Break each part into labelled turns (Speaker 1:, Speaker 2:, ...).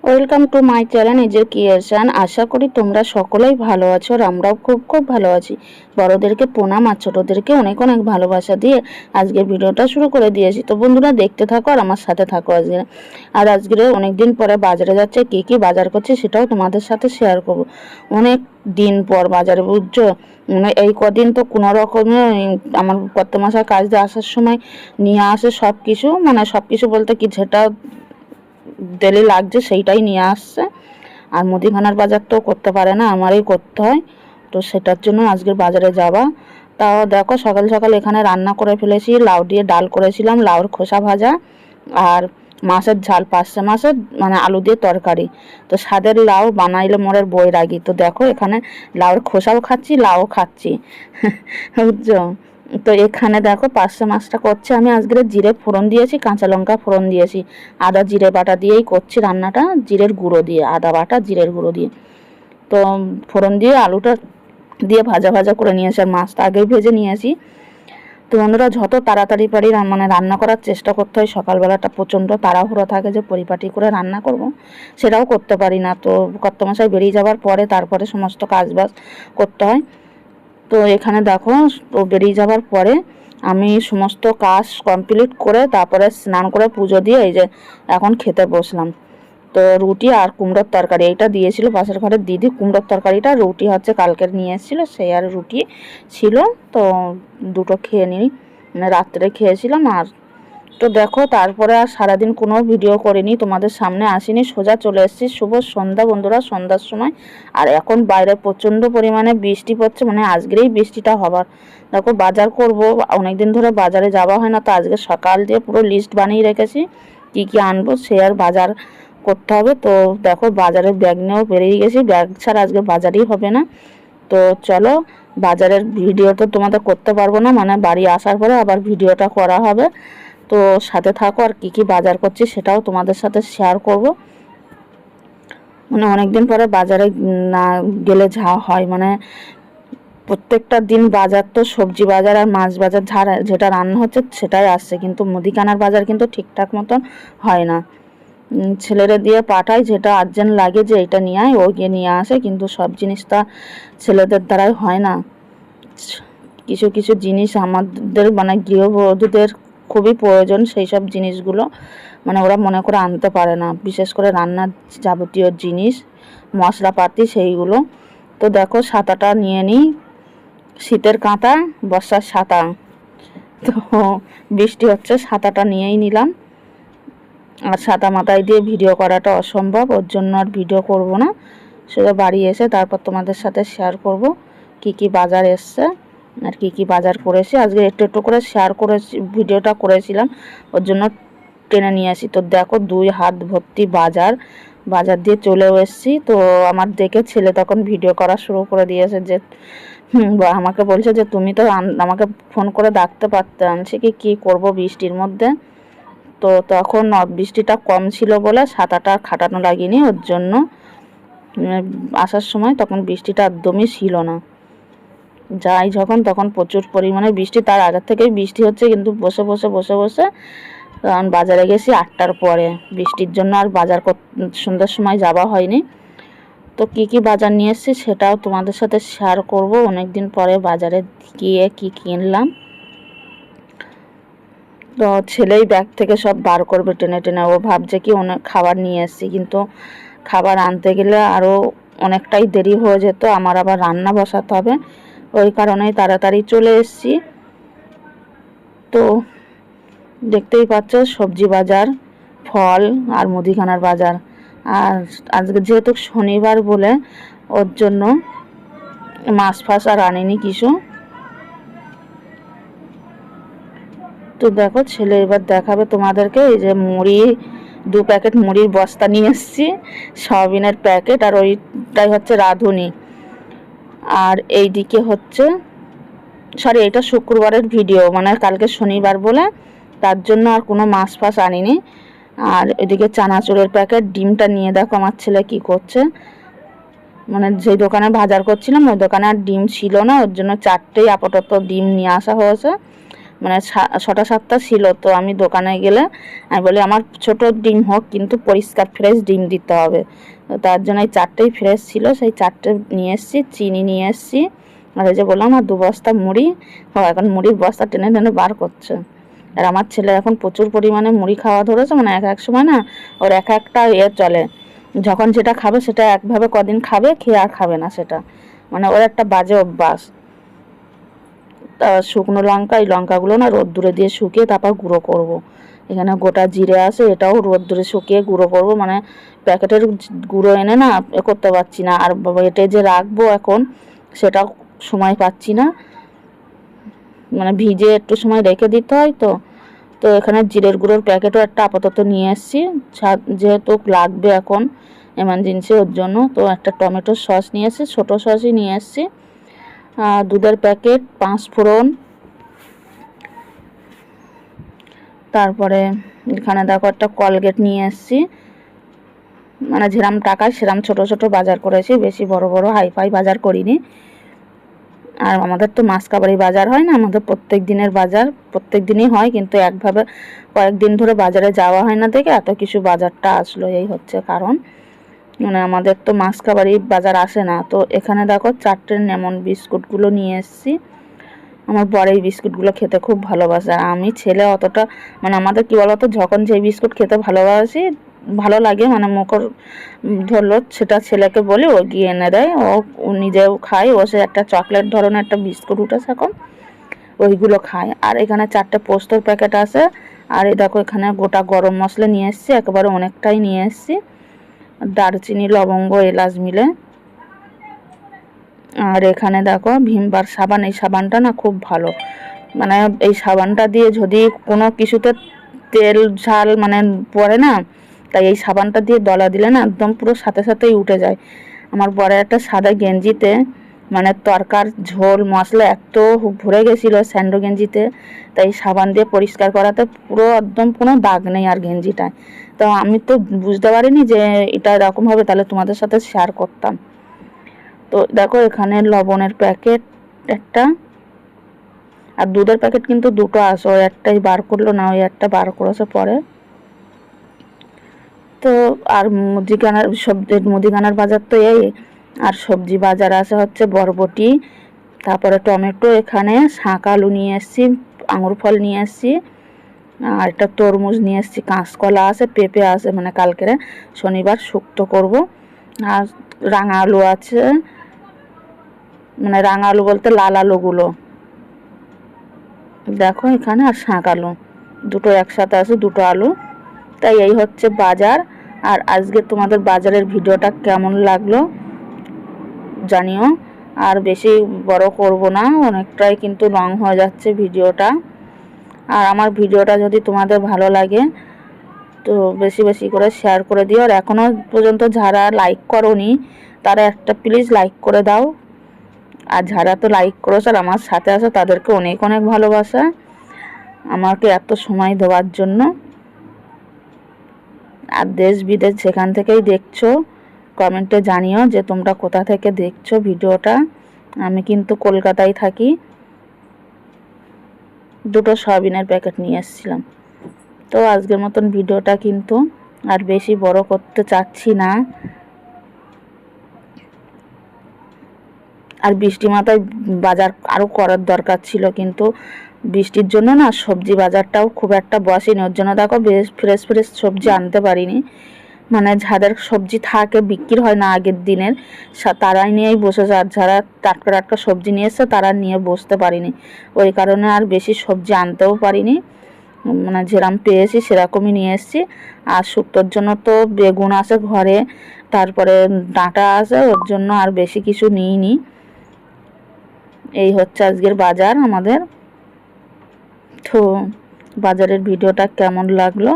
Speaker 1: Welcome to my channel নিজের creation. আশা করি তোমরা সকলেই ভালো আছো আর আমরাও খুব ভালো আছি। বড়োদেরকে প্রণাম আর ছোটোদেরকে অনেক অনেক ভালোবাসা দিয়ে আজকের ভিডিওটা শুরু করে দিয়েছি। তো বন্ধুরা দেখতে থাকো আর আমার সাথে থাকো আজকে। আর আজকে অনেক দিন পরে বাজারে যাচ্ছে, কী বাজার করছে সেটাও তোমাদের সাথে শেয়ার করব। অনেক দিন পর বাজারে, বুঝছো, মানে এই কদিন তো কোনো রকমে আমার কত মাসের কাজ দিয়ে আসার সময় নিয়ে আসে সব কিছু, মানে সব কিছু বলতে কি যেটা ডেলি লাগছে সেইটাই নিয়ে আসছে। আর মুদিখানার বাজার তো করতে পারে না, আমারই করতে হয়। তো সেটার জন্য আজকের বাজারে যাওয়া। তাও দেখো সকাল সকাল এখানে রান্না করে ফেলেছি, লাউ দিয়ে ডাল করেছিলাম, লাউর খোসা ভাজা আর মাছের ঝাল, পার্শে মাছের মানে আলু দিয়ে তরকারি। তো স্বাদের লাউ বানাইলে মোরের বই রাগি। তো দেখো এখানে লাউর খোসাও খাচ্ছি, লাউ খাচ্ছি বুঝছো। তো এখানে দেখো পার্শে মাছটা করছে আমি আজকে জিরে ফোড়ন দিয়েছি, কাঁচা লঙ্কা ফোড়ন দিয়েছি, আদা জিরে বাটা দিয়েই করছি রান্নাটা, জিরের গুঁড়ো দিয়ে, আদা বাটা জিরের গুঁড়ো দিয়ে। তো ফোড়ন দিয়ে আলুটা দিয়ে ভাজা ভাজা করে নিয়েছি আর মাছটা আগেই ভেজে নিয়েছি। তো বন্ধুরা যত তাড়াতাড়ি পারি মানে রান্না করার চেষ্টা করতে হয়। সকালবেলাটা প্রচণ্ড তাড়াহুড়ো থাকে যে পরিপাটি করে রান্না করব, সেটাও করতে পারি না। তো কর্তামশাই বেরিয়ে যাওয়ার পরে তারপরে সমস্ত কাজবাজ করতে হয়। তো এখানে দেখো তো বেরিয়ে যাওয়ার পরে আমি সমস্ত কাজ কমপ্লিট করে তারপরে স্নান করে পুজো দিয়ে এই যে এখন খেতে বসলাম। তো রুটি আর কুমড়োর তরকারি এইটা দিয়েছিল পাশের ঘরের দিদি, কুমড়োর তরকারিটা, রুটি হচ্ছে কালকের নিয়ে এসেছিলো সেই আর রুটি ছিল। তো দুটো খেয়ে নিই, মানে রাত্রে খেয়েছিলাম। আর তো দেখো তারপরে আর সারাদিন কোনো ভিডিও করিনি, তোমাদের সামনে আসিনি, সোজা চলে এসেছি। শুভ সন্ধ্যা বন্ধুরা, সন্ধ্যার সময়। আর এখন বাইরে প্রচণ্ড পরিমাণে বৃষ্টি পড়ছে, মানে আজকেরই বৃষ্টিটা হবার। দেখো বাজার করব, অনেকদিন ধরে বাজারে যাওয়া হয় না, তো আজকে সকাল দিয়ে পুরো লিস্ট বানিয়ে রেখেছি কী কী আনবো, সে আর বাজার করতে হবে। তো দেখো বাজারের ব্যাগ নিয়েও বেরিয়ে গেছি, ব্যাগ ছাড়া আজকে বাজারই হবে না। তো চলো বাজারের ভিডিও তো তোমাদের করতে পারবো না, মানে বাড়ি আসার পরে আবার ভিডিওটা করা হবে। তো সাথে থাকো, আর কি বাজার করছি সেটাও তোমাদের সাথে শেয়ার করব। মানে অনেকদিন পরে বাজারে না গেলে যা হয়, মানে প্রত্যেকটা দিন বাজার তো সবজি বাজার আর মাছ বাজার যেটা রান্না হচ্ছে সেটাই আসছে, কিন্তু মুদিখানার বাজার কিন্তু ঠিকঠাক মতন হয় না। ছেলেরা দিয়ে পাঠায়, যেটা আর্জেন্ট লাগে যে এটা নিয়ে আয়, ও গিয়ে নিয়ে আসে, কিন্তু সব জিনিসটা ছেলেদের দ্বারাই হয় না। কিছু কিছু জিনিস আমাদের মানে গৃহবধূদের খুবই প্রয়োজন, সেই সব জিনিসগুলো মানে ওরা মনে করে আনতে পারে না, বিশেষ করে রান্নার যাবতীয় জিনিস মশলাপাতি সেইগুলো। তো দেখো ছাতাটা নিয়ে নিই, শীতের কাঁথা বর্ষার ছাতা, তো বৃষ্টি হচ্ছে ছাতাটা নিয়েই নিলাম। আর ছাতা মাথায় দিয়ে ভিডিও করাটা অসম্ভব, ওর জন্য আর ভিডিও করব না। শুধু বাড়ি এসে তারপর তোমাদের সাথে শেয়ার করব কি কি বাজার এসছে আর কি কি বাজার করেছি। আজকে একটু একটু করে শেয়ার করেছি, ভিডিওটা করেছিলাম, ওর জন্য টেনে নিয়ে আসি। তো দেখো 2 হাত ভর্তি বাজার, বাজার দিয়ে চলেও এসেছি। তো আমার দেখে ছেলে তখন ভিডিও করা শুরু করে দিয়েছে, যে আমাকে বলছে যে তুমি তো আমাকে ফোন করে ডাকতে পারতে, আনছি কি করব বৃষ্টির মধ্যে। তো তখন বৃষ্টিটা কম ছিল বলে ছাতাটা খাটানো লাগেনি, ওর জন্য আসার সময় তখন বৃষ্টিটা একদমই ছিল না। যাই যখন তখন প্রচুর পরিমাণে বৃষ্টি, তার আগের থেকেই বৃষ্টি হচ্ছে, কিন্তু বসে কারণ বাজারে গেছি 8টার পরে, বৃষ্টির জন্য আর বাজার সন্ধ্যার সময় যাওয়া হয়নি। তো কি বাজার নিয়ে এসেছি সেটাও তোমাদের সাথে শেয়ার করব। অনেক দিন পরে বাজারে গিয়ে কি কিনলাম। তো ছেলেই ব্যাগ থেকে সব বার করবে টেনে টেনে, ও ভাবছে কি অনেক খাবার নিয়ে এসেছি, কিন্তু খাবার আনতে গেলে আরও অনেকটাই দেরি হয়ে যেত, আমার আবার রান্না বসাতে হবে, ওই কারণেই তাড়াতাড়ি চলে এসেছি। তো দেখতেই পাচ্ছ সবজি বাজার, ফল আর মুদিখানার বাজার। আর আজকে যেহেতু শনিবার বলে ওর জন্য মাছ ফাছ আর আনিনি কিছু। তো দেখো ছেলে এবার দেখাবে তোমাদেরকে, এই যে মুড়ি, 2 প্যাকেট মুড়ির বস্তা নিয়ে এসেছি, সয়াবিনের প্যাকেট, আর ওইটাই হচ্ছে রাঁধুনি। আর এইদিকে হচ্ছে সরি, এটা শুক্রবারের ভিডিও, মানে কালকে শনিবার বলে তার জন্য আর কোনো মাছ ফাছ আনিনি। আর এদিকে চানাচুরের প্যাকেট, ডিমটা নিয়ে দেখো আমার ছেলে কি করছে। মানে যেই দোকানে বাজার করছিলাম ওই দোকানে আর ডিম ছিল না, ওর জন্য 4টেই আপাতত ডিম নিয়ে আসা হয়েছে। মানে 6টা 7টা ছিল। তো আমি দোকানে গেলে আমি বলি আমার ছোট ডিম হোক কিন্তু পরিষ্কার ফ্রেশ ডিম দিতে হবে। তো তার জন্য এই 4টেই ফ্রেশ ছিল, সেই 4টে নিয়ে এসেছি। চিনি নিয়ে এসেছি, আর এই যে বললাম আর 2 বস্তা মুড়ি। এখন মুড়ির বস্তা টেনে টেনে বার করছে। আর আমার ছেলে এখন প্রচুর পরিমাণে মুড়ি খাওয়া ধরেছে। মানে এক সময় না ওর একটা চলে, যখন যেটা খাবে সেটা একভাবে কদিন খাবে, খেয়ে আর খাবে না সেটা। মানে ওর একটা বাজে অভ্যাস। শুকনো লঙ্কা, এই লঙ্কাগুলো না রোদ্দুরে দিয়ে শুকিয়ে তারপর গুঁড়ো করব। এখানে গোটা জিরে আছে, এটাও রোদ্দুরে শুকিয়ে গুঁড়ো করব। মানে প্যাকেটের গুঁড়ো এনে না করতে পারছি না, আর এটে যে রাখবো এখন সেটাও সময় পাচ্ছি না। মানে ভিজে একটু সময় রেখে দিতে হয়। তো তো এখানে জিরের গুঁড়োর প্যাকেটও একটা আপাতত নিয়ে এসেছি, যেহেতু লাগবে এখন এমার্জেন্সি ওর জন্য। তো একটা টমেটোর সস নিয়ে এসেছি, ছোটো সসই নিয়ে এসেছি। দুধের প্যাকেট, 5 ফোড়ন, তারপরে এখানে দেখো একটা কলগেট নিয়ে এসেছি। মানে যেরাম টাকা সেরাম ছোট ছোট বাজার করেছি, বেশি বড় বড় হাইফাই বাজার করিনি। আর আমাদের তো মাসকাবারি বাজার হয় না, আমাদের প্রত্যেক দিনের বাজার প্রত্যেক দিনই হয়, কিন্তু একভাবে কয়েকদিন ধরে বাজারে যাওয়া হয় না দেখে এত কিছু বাজারটা আসলো, এই হচ্ছে কারণ। মানে আমাদের তো মাসকাবারি বাজার আসে না। তো এখানে দেখো 4টে লেমন বিস্কুটগুলো নিয়ে এসেছি। আমার বর এই বিস্কুটগুলো খেতে খুব ভালোবাসে, আর আমি ছেলে অতটা, মানে আমাদের কী বলতো, যখন যেই বিস্কুট খেতে ভালোবাসি ভালো লাগে মানে মুখর ধরলো সেটা ছেলেকে বলি, ও গিয়ে এনে দেয়। ও নিজেও খায়। ও সে একটা চকলেট ধরনের একটা বিস্কুট উঠেছে এখন, ওইগুলো খায়। আর এখানে 4টে পোস্তর প্যাকেট আছে। আর এই দেখো এখানে গোটা গরম মশলা নিয়ে এসেছি, একেবারে অনেকটাই নিয়ে এসেছি, দারচিনি লবঙ্গ এলাচ মিলে। আর এখানে দেখো ভিমবার সাবান, এই সাবানটা না খুব ভালো। মানে এই সাবানটা দিয়ে যদি কোনো কিছুতে তেল ঝাল মানে পড়ে না, তাই এই সাবানটা দিয়ে দলা দিলে না একদম পুরো সাথে সাথেই উঠে যায়। আমার বরের একটা সাদা গেঞ্জিতে মানে তরকার ঝোল মশলা এত ভরে গেছিলো স্যান্ডো গেঞ্জিতে, তাই সাবান দিয়ে পরিষ্কার করাতে পুরো একদম কোনো দাগ নেই আর গেঞ্জিটায়। তো আমি তো বুঝতে পারিনি যে এটা এরকম হবে, তাহলে তোমাদের সাথে শেয়ার করতাম। তো দেখো এখানে লবণের প্যাকেট একটা, আর দুধের প্যাকেট কিন্তু 2টো আছে, ওই একটাই বার করলো না, ওই একটা বার করেছে পরে। তো আর মুদিখানার বাজার তো এই। আর সবজি বাজার আছে হচ্ছে বরবটি, তারপরে টমেটো, এখানে শাঁক আলু নিয়ে এসেছি, আঙুর ফল নিয়ে এসেছি, আর একটা তরমুজ নিয়ে এসেছি, কাঁচকলা আছে, পেঁপে আছে, মানে কালকে শনিবার শুক্তো করব। আর রাঙা আলু আছে, মানে রাঙা আলু বলতে লাল আলুগুলো দেখো এখানে, আর শাঁক আলু, দুটো একসাথে আছে, 2টো আলু। তাই এই হচ্ছে বাজার। আর আজকে তোমাদের বাজারের ভিডিওটা কেমন লাগলো জানিও। আর বেশি বড় করব না, অনেকটাই কিন্তু লং হয়ে যাচ্ছে ভিডিওটা। আর আমার ভিডিওটা যদি তোমাদের ভালো লাগে তো বেশি বেশি করে শেয়ার করে দিও। আর এখনও পর্যন্ত যারা লাইক করোনি তারা একটা প্লিজ লাইক করে দাও। আর যারা তো লাইক করেছো আর আমার সাথে আছো তাদেরকে অনেক অনেক ভালোবাসা, আমাকে এত সময় দেওয়ার জন্য। আর দেশ বিদেশ যেখান থেকেই দেখছো কমেন্টে জানিও যে তোমরা কোথা থেকে দেখছো ভিডিওটা। আমি কিন্তু কলকাতায় থাকি। 2টো সয়াবিনের প্যাকেট নিয়ে এসেছিলাম। তো আজকের মতন ভিডিওটা কিন্তু আর বেশি বড় করতে চাচ্ছি না। আর বৃষ্টি মাথায় বাজার আরও করার দরকার ছিল, কিন্তু বৃষ্টির জন্য না সবজি বাজারটাও খুব একটা বসেনি, ওর জন্য দেখো বেশ ফ্রেশ ফ্রেশ সবজি আনতে পারিনি। মানে যাদের সবজি থাকে বিক্রি হয় না আগের দিনের, তারাই নিয়েই বসেছে, আর যারা টাটকা টাটকা সবজি নিয়ে এসছে তারা নিয়ে বসতে পারিনি। ওই কারণে আর বেশি সবজি আনতেও পারিনি, মানে যেরকম পেয়েছি সেরকমই নিয়ে এসেছি। আর শুক্তোর জন্য তো বেগুন আছে ঘরে, তারপরে ডাঁটা আছে, ওর জন্য আর বেশি কিছু নিইনি। এই হচ্ছে আজকের বাজার আমাদের। তো বাজারের ভিডিওটা কেমন লাগলো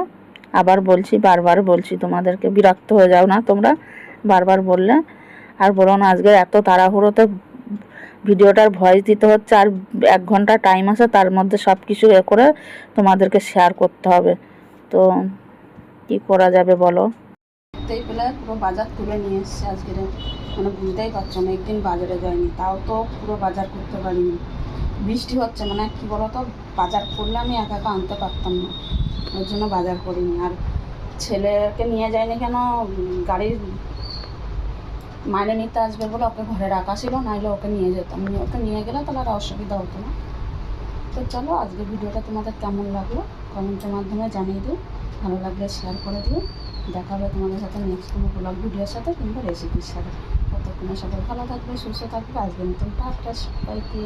Speaker 1: আবার বলছি, বারবার বলছি, তোমাদেরকে বিরক্ত হয়ে যাও না তোমরা বারবার বললে। আর বলো না আজকে এত তাড়াহুড়োতে ভিডিওটার ভয়েস দিতে হচ্ছে, আর 1 ঘন্টা টাইম আছে, তার মধ্যে সব কিছু করে তোমাদেরকে শেয়ার করতে হবে। তো কি করা যাবে বলো। পুরো বাজার তুলে নিয়ে এসছে আজকে। মানে বুঝতেই পারছো না, একদিন বাজারে যাইনি, তাও তো পুরো বাজার করতে পারিনি। বৃষ্টি হচ্ছে, মানে কী বলো তো, বাজার করলে আমি একা একা আনতে পারতাম না, ওর জন্য বাজার করিনি। আর ছেলেকে নিয়ে যায়নি কেন, গাড়ির মাইনে নিতে আসবে বলে ওকে ঘরে রাখা ছিল, নাহলে ওকে নিয়ে যেতাম। ওকে নিয়ে গেলে তাহলে আর অসুবিধা হতো না। তো চলো, আজকে ভিডিওটা তোমাদের কেমন লাগলো কমেন্টের মাধ্যমে জানিয়ে দিও, ভালো লাগলে শেয়ার করে দিও। দেখা হবে তোমাদের সাথে নেক্সট কোনো ব্লগ ভিডিওর সাথে কিংবা রেসিপির সাথে। ততক্ষণে সবাই ভালো থাকবে, সুস্থ থাকবে। আজকের মতন টাটা সবাইকে।